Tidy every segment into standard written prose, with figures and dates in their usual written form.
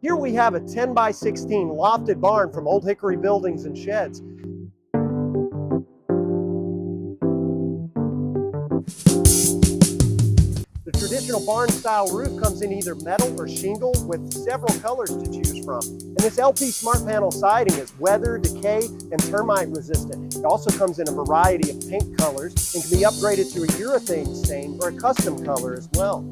Here we have a 10 by 16 lofted barn from Old Hickory Buildings and Sheds. The traditional barn style roof comes in either metal or shingle with several colors to choose from. And this LP Smart Panel siding is weather, decay, and termite resistant. It also comes in a variety of paint colors and can be upgraded to a urethane stain or a custom color as well.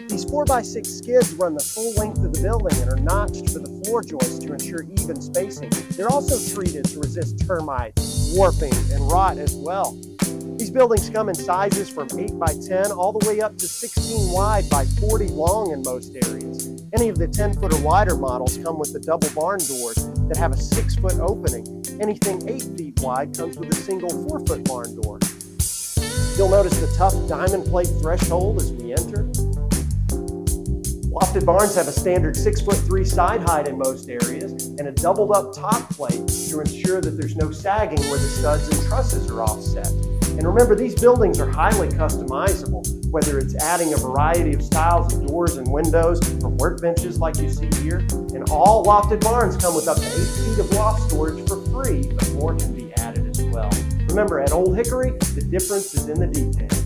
These 4x6 skids run the full length of the building and are notched for the floor joists to ensure even spacing. They're also treated to resist termites, warping, and rot as well. These buildings come in sizes from 8 by 10 all the way up to 16 wide by 40 long in most areas. Any of the 10-foot or wider models come with the double barn doors that have a 6-foot opening. Anything 8 feet wide comes with a single 4-foot barn door. You'll notice the tough diamond plate threshold as we enter. Lofted barns have a standard 6'3" side height in most areas and a doubled up top plate to ensure that there's no sagging where the studs and trusses are offset. And remember, these buildings are highly customizable, whether it's adding a variety of styles of doors and windows or workbenches like you see here. And all lofted barns come with up to 8 feet of loft storage for free, but more can be added as well. Remember, at Old Hickory, the difference is in the details.